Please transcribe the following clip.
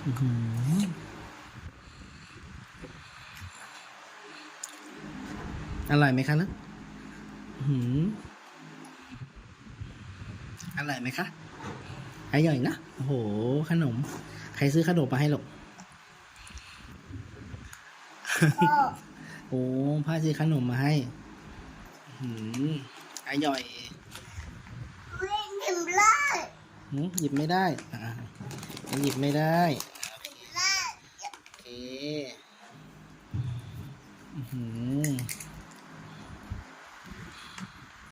อื้อหืออร่อยไหมคะนะอื้อหืออร่อยไหมคะอร่อยนะโอ้โหขนมใครซื้อขนมมาให้ลูก พ่อ โอ้พ่อซื้อขนมมาให้อื้อหืออร่อย ไม่กินเลย หยิบไม่ได้หยิบไม่ได้โกินเลย อเคอื้อหือ